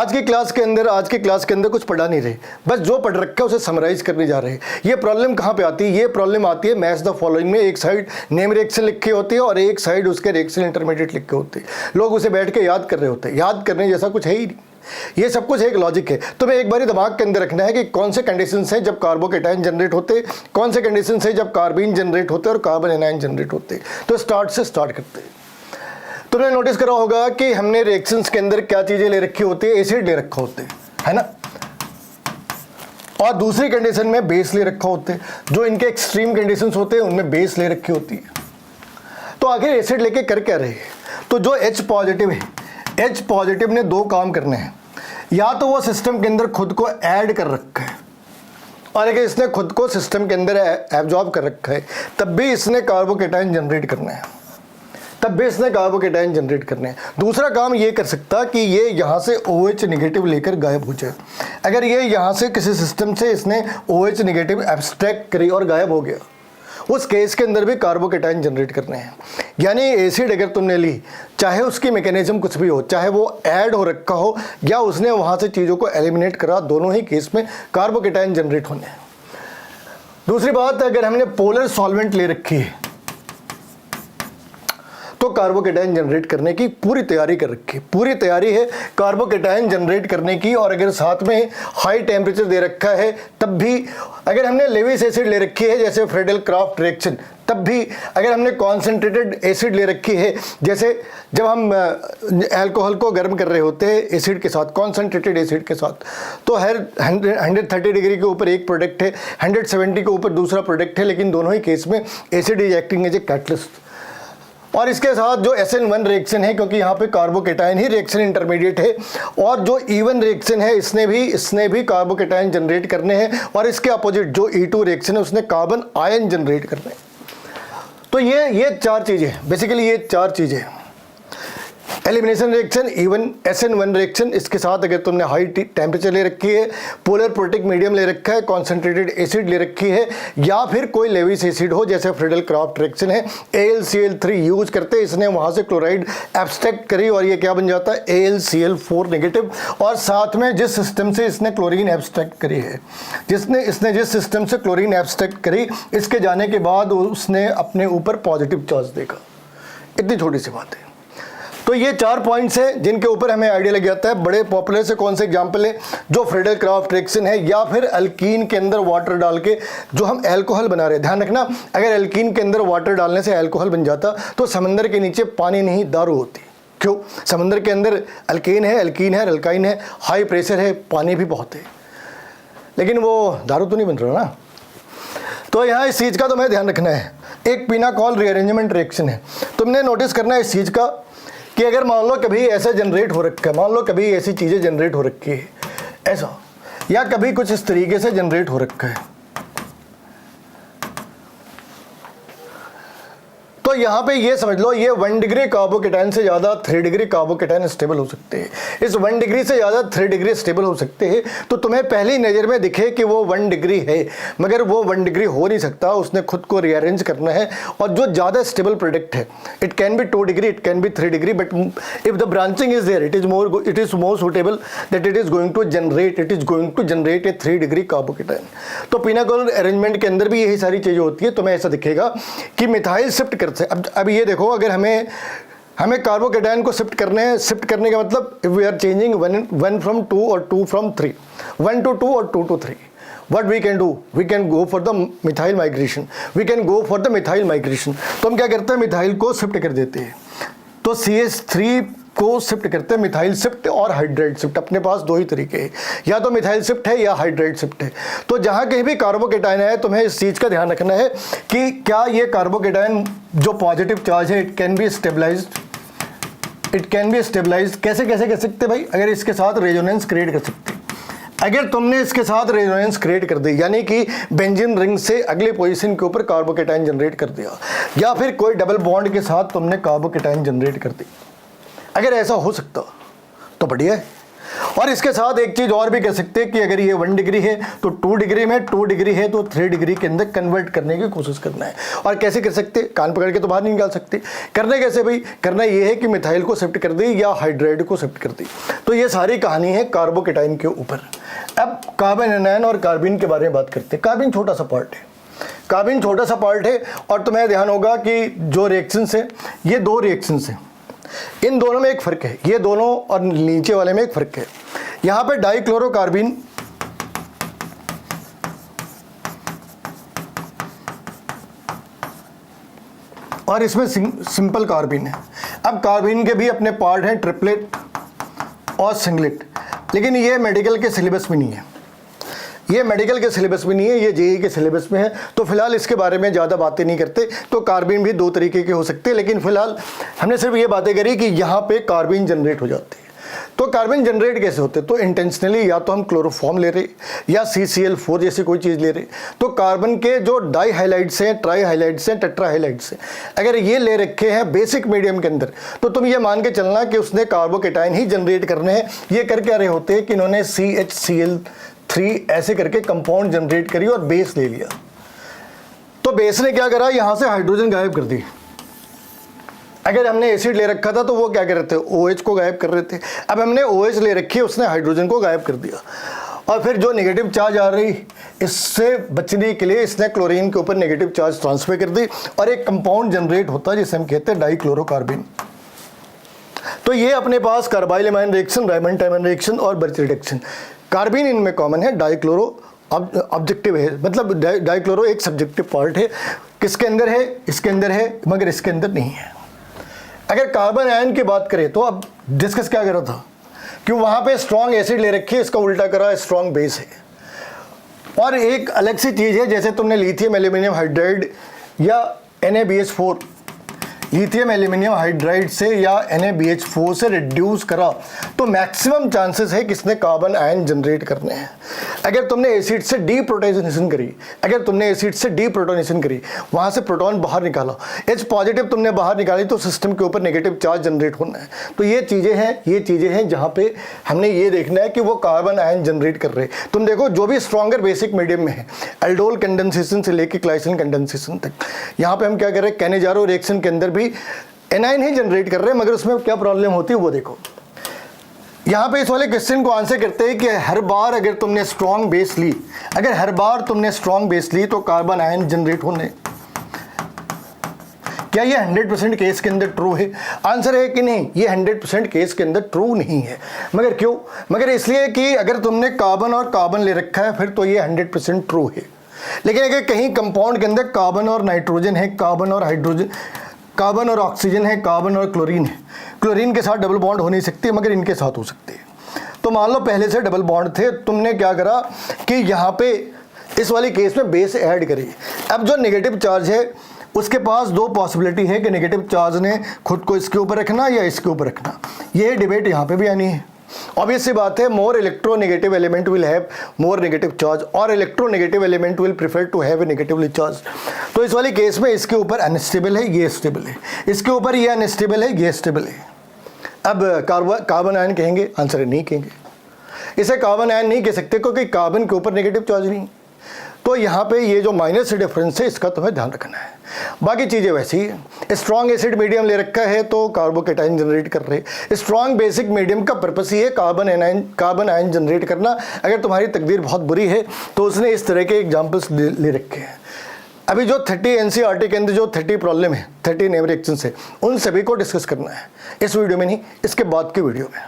आज की क्लास के अंदर कुछ पढ़ा नहीं रहे, बस जो पढ़ रखा है उसे समराइज करने जा रहे हैं। ये प्रॉब्लम कहाँ पे आती है? ये प्रॉब्लम आती है मैच द फॉलोइंग में। एक साइड नेम रिएक्शन लिखे होती है और एक साइड उसके रिएक्शन इंटरमीडिएट लिखे होते हैं। लोग उसे बैठ के याद कर रहे होते हैं। याद करने जैसा कुछ है ही नहीं, ये सब कुछ एक लॉजिक है। तुम्हें एक बार दिमाग के अंदर रखना है कि कौन से कंडीशंस हैं जब कार्बोकेटाइन जनरेट होते हैं, कौन से कंडीशंस हैं जब कार्बीन जनरेट होते हैं और कार्बन एनायन जनरेट होते हैं। तो स्टार्ट से स्टार्ट करते हैं। तुमने नोटिस करा होगा कि हमने रिएक्शंस के अंदर क्या चीजें ले रखी होती है? एसिड ले रखा होते है ना, और दूसरी कंडीशन में बेस ले रखा होते हैं। जो इनके एक्सट्रीम कंडीशंस होते हैं उनमें बेस ले रखी होती है। तो आखिर एसिड लेके कर क्या रहे हैं? तो जो H पॉजिटिव है, H पॉजिटिव ने दो काम करने हैं। या तो वो सिस्टम के अंदर खुद को ऐड कर रखा है, और अगर इसने खुद को सिस्टम के अंदर एब्जॉर्ब कर रखा है तब भी इसने कार्बोकेटाइन जनरेट करना है, दूसरा काम ये कर सकता कि ये यहाँ से OH नेगेटिव लेकर गायब हो जाए। अगर ये यहाँ से किसी सिस्टम से इसने OH नेगेटिव एब्स्ट्रैक्ट करी और गायब हो गया, उस केस के अंदर भी कार्बोकेटाइन जनरेट करने हैं। यानी एसिड अगर तुमने ली, चाहे उसकी मैकेनिज्म कुछ भी हो, चाहे वो ऐड हो रखा हो या उसने वहाँ से चीज़ों को एलिमिनेट करा, दोनों ही केस में कार्बोकेटाइन जनरेट होने हैं। दूसरी बात, अगर हमने पोलर सॉल्वेंट ले रखी है तो कार्बोकेटाइन जनरेट करने की पूरी तैयारी कर रखी है, पूरी तैयारी है कार्बोकेटाइन जनरेट करने की। और अगर साथ में हाई टेम्परेचर दे रखा है तब भी, अगर हमने लेविस एसिड ले रखी है जैसे फ्रेडल क्राफ्ट रिएक्शन, तब भी अगर हमने कॉन्सेंट्रेटेड एसिड ले रखी है, जैसे जब हम अल्कोहल को गर्म कर रहे होते हैं एसिड के साथ, कॉन्सेंट्रेटेड एसिड के साथ, तो हर 130 डिग्री के ऊपर एक प्रोडक्ट है, 170 के ऊपर दूसरा प्रोडक्ट है, लेकिन दोनों ही केस में acid is acting as a catalyst. और इसके साथ जो SN1 रिएक्शन है, क्योंकि यहाँ पे कार्बोकेटाइन ही रिएक्शन इंटरमीडिएट है, और जो E1 रिएक्शन है इसने भी कार्बोकेटाइन जनरेट करने हैं, और इसके अपोजिट जो E2 रिएक्शन है उसने कार्बन आयन जनरेट करने हैं। तो ये चार चीज़ें, बेसिकली ये चार चीज़ें, elimination reaction, E1 SN1 reaction, इसके साथ अगर तुमने हाई टेम्परेचर ले रखी है, पोलर प्रोटिक मीडियम ले रखा है, कॉन्सेंट्रेटेड एसिड ले रखी है, या फिर कोई लेविस एसिड हो जैसे फ्रेडल क्राफ्ट रिएक्शन है, AlCl3 यूज करते, इसने वहाँ से क्लोराइड एब्स्ट्रैक्ट करी और ये क्या बन जाता है? AlCl4 negative. और साथ में जिस सिस्टम से इसने क्लोरीन एब्स्ट्रैक्ट करी है, इसने जिस सिस्टम से क्लोरीन एब्स्ट्रैक्ट करी, इसके जाने के बाद उसने अपने ऊपर पॉजिटिव चार्ज देखा। इतनी छोटी सी बात है। तो ये चार पॉइंट्स हैं जिनके ऊपर हमें आइडिया लग जाता है। बड़े पॉपुलर से कौन से एग्जांपल है? जो फ्रेडल क्राफ्ट रिएक्शन है, या फिर अल्कीन के अंदर वाटर डाल के जो हम अल्कोहल बना रहे हैं। ध्यान रखना, अगर अल्कीन के अंदर वाटर डालने से अल्कोहल बन जाता तो समंदर के नीचे पानी नहीं, दारू होती। क्यों? समंदर के अंदर अल्कीन है, अल्काइन है, हाई प्रेशर है, पानी भी बहुत है, लेकिन वो दारू तो नहीं बन रहा ना। तो यहाँ इस चीज़ का तुम्हें ध्यान रखना है। एक पिनाकोल रीअरेंजमेंट रिएक्शन है, तुमने नोटिस करना है इस चीज़ का कि अगर मान लो कभी ऐसा जनरेट हो रखा है, मान लो कभी ऐसी चीज़ें जनरेट हो रखी है ऐसा, या कभी कुछ इस तरीके से जनरेट हो रखा है, तो यहाँ पे ये समझ लो, ये 1 डिग्री कार्बोकेटाइन से ज़्यादा 3 डिग्री कार्बोकेटाइन स्टेबल हो सकते हैं। इस 1 डिग्री से ज़्यादा 3 डिग्री स्टेबल हो सकते हैं। तो तुम्हें पहली नज़र में दिखे कि वो 1 डिग्री है, मगर वो 1 डिग्री हो नहीं सकता, उसने खुद को रीअरेंज करना है। और जो ज़्यादा स्टेबल प्रोडक्ट है, it can be 2 degree, it can be 3 degree, but if the branching is there, it is more suitable that it is going to generate a 3 degree carbocation. तो पिनाकोल अरेंजमेंट के अंदर भी यही सारी चीज़ें होती है। तुम्हें ऐसा दिखेगा कि मिथाइल शिफ्ट करते। अब ये देखो, अगर हमें कार्बोकेटाइन को शिफ्ट करने का मतलब, if we are changing 1 from 2 और 2 from 3, 1 to 2 और 2 to 3, what we can do? We can go for the methyl migration. तो हम क्या करते हैं? मिथाइल को शिफ्ट कर देते हैं। तो CH3 को शिफ्ट करते हैं, मिथाइल शिफ्ट और हाइड्राइड शिफ्ट। अपने पास दो ही तरीके हैं, या तो मिथाइल शिफ्ट है या हाइड्राइड शिफ्ट है। तो जहाँ कहीं भी कार्बोकेटाइन है, तुम्हें इस चीज़ का ध्यान रखना है कि क्या ये कार्बोकेटाइन जो पॉजिटिव चार्ज है, इट कैन बी स्टेबलाइज्ड। कैसे कर सकते भाई? अगर इसके साथ रेजोनेंस क्रिएट कर सकते। अगर तुमने इसके साथ रेजोनेंस क्रिएट कर दी, यानी कि बेंजीन रिंग से अगले पोजीशन के ऊपर कार्बोकेटाइन जनरेट कर दिया, या फिर कोई डबल बॉन्ड के साथ तुमने कार्बोकेटाइन जनरेट कर दी, अगर ऐसा हो सकता तो बढ़िया है। और इसके साथ एक चीज़ और भी कह सकते हैं कि अगर ये 1 डिग्री है तो 2 डिग्री में, 2 डिग्री है तो 3 डिग्री के अंदर कन्वर्ट करने की कोशिश करना है। और कैसे कर सकते, कान पकड़ के तो बाहर नहीं निकाल सकते। करना कैसे भाई, करना ये है कि मिथाइल को शिफ्ट कर दी या हाइड्राइड को शिफ्ट कर दी। तो ये सारी कहानी है कार्बोकेटाइन के ऊपर। अब कार्बन एनायन और कार्बिन के बारे में बात करते हैं। कार्बिन छोटा सा पार्ट है, कार्बिन छोटा सा पार्ट है। और तुम्हें ध्यान होगा कि जो रिएक्शंस है, ये 2 रिएक्शंस हैं, इन दोनों में एक फ़र्क है, ये दोनों और नीचे वाले में एक फ़र्क है। यहाँ पे डाइक्लोरोकार्बिन और इसमें सिंपल कार्बिन है। अब कार्बिन के भी अपने पार्ट हैं, ट्रिपलेट और सिंगलेट, लेकिन ये मेडिकल के सिलेबस में नहीं है, ये मेडिकल के सिलेबस में नहीं है, ये जेईई के सिलेबस में है। तो फिलहाल इसके बारे में ज़्यादा बातें नहीं करते। तो कार्बिन भी 2 तरीके के हो सकते हैं, लेकिन फिलहाल हमने सिर्फ ये बातें करी कि यहाँ पे कार्बिन जनरेट हो जाते हैं। तो कार्बन जनरेट कैसे होते हैं, तो इंटेंशनली या तो हम क्लोरोफॉर्म ले रहे या CCl4 जैसी कोई चीज़ ले रहे। तो कार्बन के जो डाई हाइलाइड्स हैं, ट्राई हाइलाइड्स हैं, टेट्रा हाइलाइड्स हैं, अगर ये ले रखे हैं बेसिक मीडियम के अंदर, तो तुम ये मान के चलना कि उसने कार्बोकेटाइन ही जनरेट करने हैं। ये कर क्या रहे होते हैं कि इन्होंने CHCl3 ऐसे करके कंपाउंड जनरेट करी और बेस ले लिया। तो बेस ने क्या करा, यहाँ से हाइड्रोजन गायब कर दी। अगर हमने एसिड ले रखा था तो वो क्या कर रहे थे, OH को गायब कर रहे थे। अब हमने OH ले रखी है, उसने हाइड्रोजन को गायब कर दिया। और फिर जो नेगेटिव चार्ज आ रही, इससे बचने के लिए इसने क्लोरीन के ऊपर नेगेटिव चार्ज ट्रांसफर कर दी और एक कंपाउंड जनरेट होता है जिसे हम कहते हैं डाइक्लोरोकार्बिन। तो ये अपने पास carbylamine reaction, Reimer Tiemann reaction और बर्च रिडक्शन, कार्बिन इनमें कॉमन है। डाइक्लोरो ऑब्जेक्टिव है, मतलब डाइक्लोरो एक सब्जेक्टिव पार्ट है। किसके अंदर है, इसके अंदर है, मगर इसके अंदर नहीं है। अगर कार्बन आयन की बात करें तो अब डिस्कस क्या कर रहा था कि वहाँ पे स्ट्रॉन्ग एसिड ले रखी है, इसका उल्टा करा स्ट्रॉन्ग बेस है। और एक अलग सी चीज़ है, जैसे तुमने लिथियम एल्यूमिनियम हाइड्राइड या NaBH4, लिथियम एल्यूमिनियम हाइड्राइड से या NaBH4 से रिड्यूस करा, तो मैक्सिमम चांसेस है कि इसने कार्बन आयन जनरेट करने हैं। अगर तुमने एसिड से डीप्रोटोनेशन करी, अगर तुमने एसिड से डीप्रोटोनेशन करी, वहाँ से प्रोटॉन बाहर निकाला, H पॉजिटिव तुमने बाहर निकाली, तो सिस्टम के ऊपर नेगेटिव चार्ज जनरेट होना है। तो ये चीज़ें हैं जहाँ पे हमने ये देखना है कि वो कार्बन आयन जनरेट कर रहे। तुम देखो जो भी स्ट्रॉन्गर बेसिक मीडियम में है, एल्डोल कंडेंसेशन से लेके ग्लाइसिन कंडेंसेशन तक, यहाँ पे हम क्या कर रहे हैं, कैनेजारो रिएक्शन के अंदर भी एनाइन ही जनरेट कर रहे हैं, मगर उसमें क्या प्रॉब्लम होती है वो देखो। यहाँ पे इस वाले क्वेश्चन को आंसर करते हैं कि हर बार अगर तुमने स्ट्रॉन्ग बेस ली, अगर हर बार तुमने स्ट्रॉन्ग बेस ली तो कार्बन आयन जनरेट होने। क्या ये 100% केस के अंदर ट्रू है? आंसर है कि नहीं, ये 100% केस के अंदर ट्रू नहीं है। मगर क्यों? मगर इसलिए कि अगर तुमने कार्बन और कार्बन ले रखा है फिर तो ये 100% ट्रू है। लेकिन अगर कहीं कंपाउंड के अंदर कार्बन और नाइट्रोजन है, कार्बन और हाइड्रोजन, कार्बन और ऑक्सीजन है, कार्बन और क्लोरीन है, क्लोरीन के साथ डबल बॉन्ड हो नहीं सकती, मगर इनके साथ हो सकते हैं। तो मान लो पहले से डबल बॉन्ड थे, तुमने क्या करा कि यहाँ पे इस वाली केस में बेस ऐड करी। अब जो नेगेटिव चार्ज है उसके पास 2 पॉसिबिलिटी है कि नेगेटिव चार्ज ने खुद को इसके ऊपर रखना या इसके ऊपर रखना। ये डिबेट यहाँ पे भी आनी है। ऑब्वियस सी बात है, more electronegative element will have more negative charge और electronegative element will prefer to have a negatively charge. तो इस वाली केस में इसके ऊपर अनस्टेबल है, ये स्टेबल है, इसके ऊपर ये अनस्टेबल है, ये स्टेबल है। अब कार्बन आयन कहेंगे? आंसर है नहीं कहेंगे। इसे कार्बन आयन नहीं कह सकते क्योंकि कार्बन के ऊपर नेगेटिव चार्ज नहीं। तो यहाँ पे ये जो माइनस डिफरेंस है इसका तुम्हें ध्यान रखना है। बाकी चीज़ें वैसी ही। स्ट्रॉन्ग एसिड मीडियम ले रखा है तो कार्बोकेटाइन जनरेट कर रहे। स्ट्रॉन्ग बेसिक मीडियम का पर्पस ही है कार्बन आयन जनरेट करना। अगर तुम्हारी तकदीर बहुत बुरी है तो उसने इस तरह के एग्जाम्पल्स ले रखे हैं। अभी जो 30 NCERT के अंदर जो 30 प्रॉब्लम है, 30 नेम रिएक्शंस है, उन सभी को डिस्कस करना है इस वीडियो में नहीं, इसके बाद के वीडियो में।